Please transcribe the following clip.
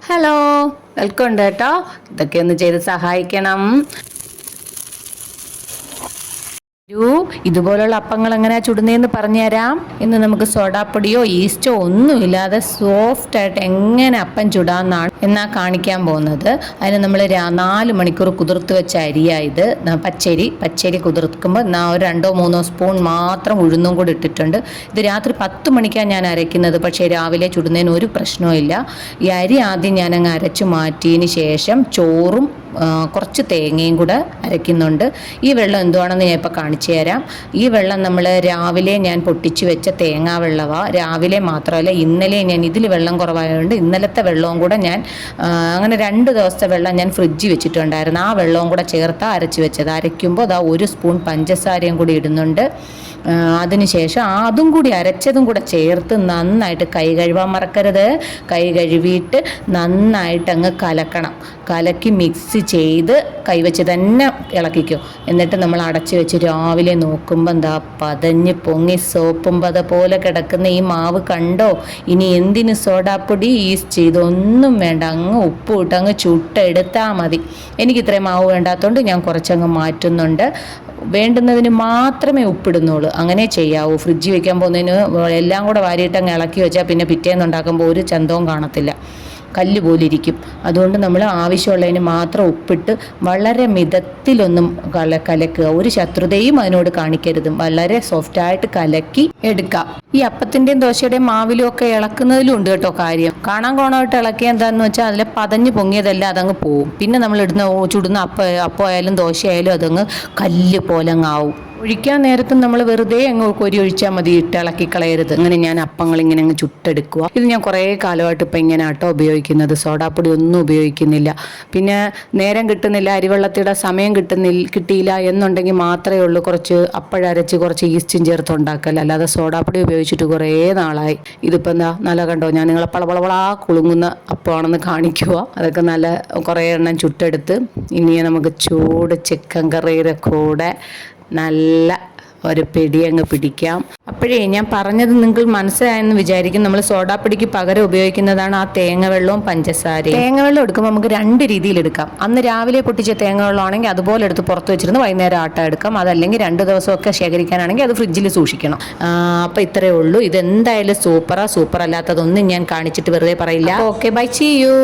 Hello, welcome ഉണ്ട് കേട്ടോ. ഇതൊക്കെ ഒന്ന് ചെയ്ത് സഹായിക്കണം. ഇതുപോലുള്ള അപ്പങ്ങൾ എങ്ങനെയാ ചുടുന്നതെന്ന് പറഞ്ഞുതരാം. ഇന്ന് നമുക്ക് സോഡാപ്പൊടിയോ ഈസ്റ്റോ ഒന്നുമില്ലാതെ സോഫ്റ്റ് ആയിട്ട് എങ്ങനെ അപ്പം ചുടാന്നാണ് കാണിക്കാൻ പോകുന്നത്. അതിന് നമ്മൾ 4 മണിക്കൂർ കുതിർത്ത് വെച്ച അരിയായത്. പച്ചരി കുതിർക്കുമ്പോൾ ഒരു 2-3 സ്പൂൺ മാത്രം ഉഴുന്നും കൂടി ഇട്ടിട്ടുണ്ട്. ഇത് രാത്രി 10 മണിക്കാണ് ഞാൻ അരയ്ക്കുന്നത്. പക്ഷേ രാവിലെ ചുടുന്നതിന് ഒരു പ്രശ്നവും. ഈ അരി ആദ്യം ഞാനങ്ങ് അരച്ചു മാറ്റിയതിന് ശേഷം ചോറും കുറച്ച് തേങ്ങയും കൂടെ അരയ്ക്കുന്നുണ്ട്. ഈ വെള്ളം എന്തുവാണെന്ന് ഞാൻ ഇപ്പോൾ കാണിച്ചു തരാം. ഈ വെള്ളം നമ്മൾ രാവിലെ ഞാൻ പൊട്ടിച്ചു വെച്ച തേങ്ങാ വെള്ളമാണ്. രാവിലെ മാത്രമല്ല, ഇന്നലെ ഞാൻ ഇതിൽ വെള്ളം കുറവായതുകൊണ്ട് ഇന്നലത്തെ വെള്ളവും കൂടെ ഞാൻ അങ്ങനെ 2 ദിവസത്തെ വെള്ളം ഞാൻ ഫ്രിഡ്ജിൽ വെച്ചിട്ടുണ്ടായിരുന്നു. ആ വെള്ളവും കൂടെ ചേർത്ത് അരച്ച് വെച്ചത്. അരയ്ക്കുമ്പോൾ 1 സ്പൂൺ പഞ്ചസാരയും കൂടി ഇടുന്നുണ്ട്. അതിനുശേഷം അതും കൂടി അരച്ചതും കൂടെ ചേർത്ത് നന്നായിട്ട് കൈ കഴുകാൻ മറക്കരുത്. കൈ കഴുകിയിട്ട് നന്നായിട്ട് അങ്ങ് കലക്കണം. കലക്കി മിക്സ് ചെയ്ത് കൈവച്ച് തന്നെ ഇളക്കിക്കും. എന്നിട്ട് നമ്മൾ അടച്ചു വെച്ച് രാവിലെ നോക്കുമ്പോൾ പതഞ്ഞ് പൊങ്ങി സോപ്പും പത പോലെ കിടക്കുന്ന ഈ മാവ് കണ്ടോ? ഇനി എന്തിന് സോഡാപ്പൊടി ഈസ്റ്റ് ഇതൊന്നും വേണ്ട, അങ്ങ് ഉപ്പ് ഇട്ട് അങ്ങ് ചുട്ടെടുത്താൽ മതി. എനിക്ക് ഇത്രയും മാവ് വേണ്ടാത്തതുകൊണ്ട് ഞാൻ കുറച്ചങ്ങ് മാറ്റുന്നുണ്ട്. വേണ്ടുന്നതിന് മാത്രമേ ഉപ്പിടുന്നുള്ളൂ. അങ്ങനെ ചെയ്യാവൂ. ഫ്രിഡ്ജിൽ വെക്കാൻ പോകുന്നതിന് എല്ലാം കൂടെ വാരിയിട്ട് അങ്ങ് ഇളക്കി വെച്ചാൽ പിന്നെ പിറ്റേന്ന് ഉണ്ടാക്കുമ്പോൾ ഒരു ചന്തവും കാണത്തില്ല, കല്ല് പോലിരിക്കും. അതുകൊണ്ട് നമ്മൾ ആവശ്യമുള്ളതിന് മാത്രം ഉപ്പിട്ട് വളരെ മിതത്തിലൊന്നും കലക്കുക. ഒരു ശത്രുതയും അതിനോട് കാണിക്കരുത്. വളരെ സോഫ്റ്റായിട്ട് കലക്കി എടുക്കാം. ഈ അപ്പത്തിൻ്റെയും ദോശയുടെയും മാവിലും ഒക്കെ ഇളക്കുന്നതിലും ഉണ്ട് കേട്ടോ കാര്യം. കോണമായിട്ട് ഇളക്കിയ എന്താണെന്ന് വെച്ചാൽ അതിൽ പതഞ്ഞ് പൊങ്ങിയതെല്ലാം അതങ്ങ് പോവും. പിന്നെ നമ്മൾ ചുടുന്ന അപ്പമായാലും ദോശയായാലും അതങ്ങ് കല്ല് പോലെ അങ്ങ് ആവും. ഒഴിക്കാൻ നേരത്തും നമ്മൾ വെറുതെ അങ്ങ് കോരി ഒഴിച്ചാൽ മതി, ഇളക്കി കളയരുത്. അങ്ങനെ ഞാൻ അപ്പങ്ങൾ ഇങ്ങനെ അങ്ങ് ചുട്ടെടുക്കുക. ഇത് ഞാൻ കുറേ കാലമായിട്ട് ഇപ്പം ഇങ്ങനെ ആട്ടോ ഉപയോഗിക്കുന്നത്. സോഡാപ്പൊടി ഒന്നും ഉപയോഗിക്കുന്നില്ല. പിന്നെ നേരം കിട്ടുന്നില്ല, അരിവെള്ളത്തിയുടെ സമയം കിട്ടിയില്ല എന്നുണ്ടെങ്കിൽ മാത്രമേ ഉള്ളൂ കുറച്ച് അപ്പഴരച്ച് കുറച്ച് ഈസ്റ്റും ചേർത്ത് ഉണ്ടാക്കൽ. അല്ലാതെ സോഡാപ്പൊടി ഉപയോഗിച്ചിട്ട് കുറേ നാളായി. ഇതിപ്പോൾ നല്ല കണ്ടോ, ഞാൻ നിങ്ങളെ പളപളപളാ കുളുങ്ങുന്ന അപ്പമാണെന്ന് കാണിക്കുക. അതൊക്കെ നല്ല കുറേ എണ്ണം ചുട്ടെടുത്ത് ഇനി നമുക്ക് ചൂട് ചിക്കൻ കറിയുടെ കൂടെ നല്ല ഒരു പിടി അങ്ങ് പിടിക്കാം. അപ്പോഴേ ഞാൻ പറഞ്ഞത് നിങ്ങൾക്ക് മനസ്സിലായെന്ന് വിചാരിക്കും. നമ്മൾ സോഡാപ്പൊടിക്ക് പകരം ഉപയോഗിക്കുന്നതാണ് ആ തേങ്ങവെള്ളവും പഞ്ചസാരയും. തേങ്ങവെള്ളം എടുക്കുമ്പോൾ നമുക്ക് 2 രീതിയിൽ എടുക്കാം. അന്ന് രാവിലെ പൊട്ടിച്ച തേങ്ങവെള്ളമാണെങ്കിൽ അതുപോലെ എടുത്ത് പുറത്ത് വെച്ചിരുന്ന് വൈകുന്നേരം ആട്ട എടുക്കാം. അതല്ലെങ്കിൽ 2 ദിവസമൊക്കെ ശേഖരിക്കാനാണെങ്കിൽ അത് ഫ്രിഡ്ജിൽ സൂക്ഷിക്കണം. അപ്പോൾ ഇത്രയേ ഉള്ളൂ. ഇതെന്തായാലും സൂപ്പർ അല്ലാത്തതൊന്നും ഞാൻ കാണിച്ചിട്ട് വെറുതെ പറയില്ല. Okay, bye, see U.